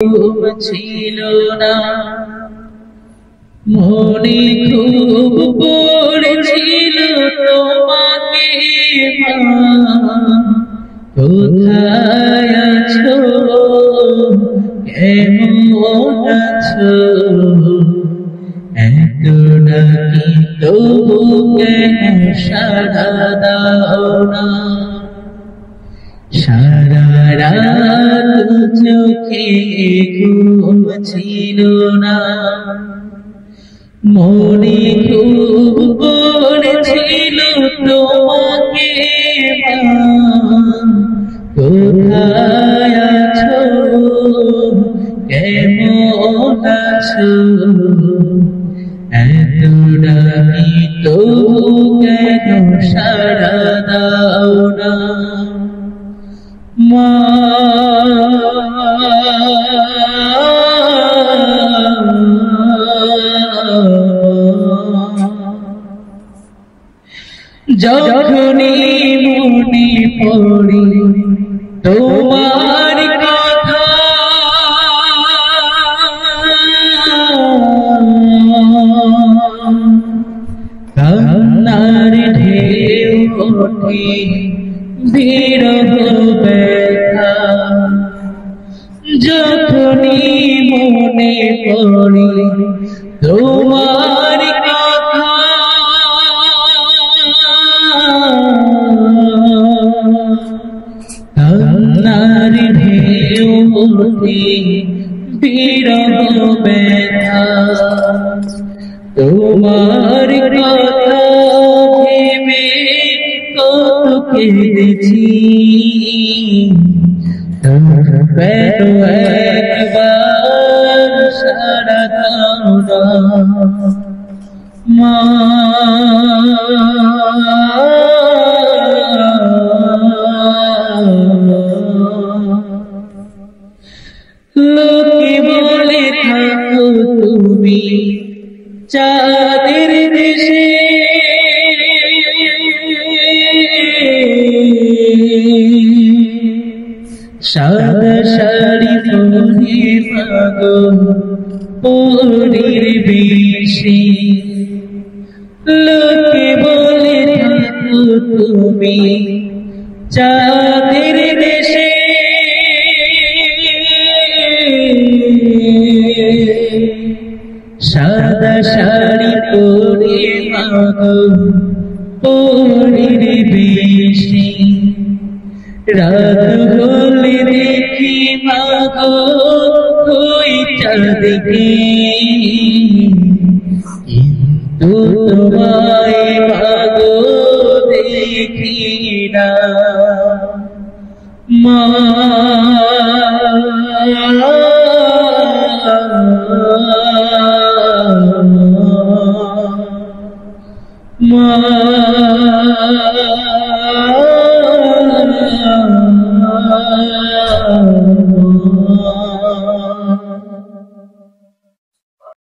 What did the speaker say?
ঘুম ছিল না, মনে খুব পড়েছিল তোমাকে কোথায় আছো, কেমন আছো, এত ডাকি তবু কেন সাড়া দাও না। সারা রাত চোখে ঘুম ছিল না, মনে খুব পড়েছিল তোমাকে কোথায় আছো, কেমন আছো, এত ডাকি তবু কেন সাড়া দাও না। মা যখনই মনে পড়ে তোমার কথা, কান্নার ঢেউ ওঠে বিরহ ব্যথা। যখনই মনে পড়ে তোমার কথা, কান্নার ঢেউ ওঠে বিরহ ব্যথা। তোমার কথা ভেবে কত কেঁদেছি, কেন একবার সাড়া দাও না। মা লোকে বলে থাকো তুমি চাঁদের দেশে, সাদা শাড়ি পরে মাগো পরীর বেশে। লোকে বলে থাকো তুমি চাঁদের দেশে, সাদা শাড়ি পরে মাগো পরীর বেশে। রাত হলে দেখি মাগো ওই চাঁদকে, কিন্তু তোমায় মাগো দেখি না। মা মা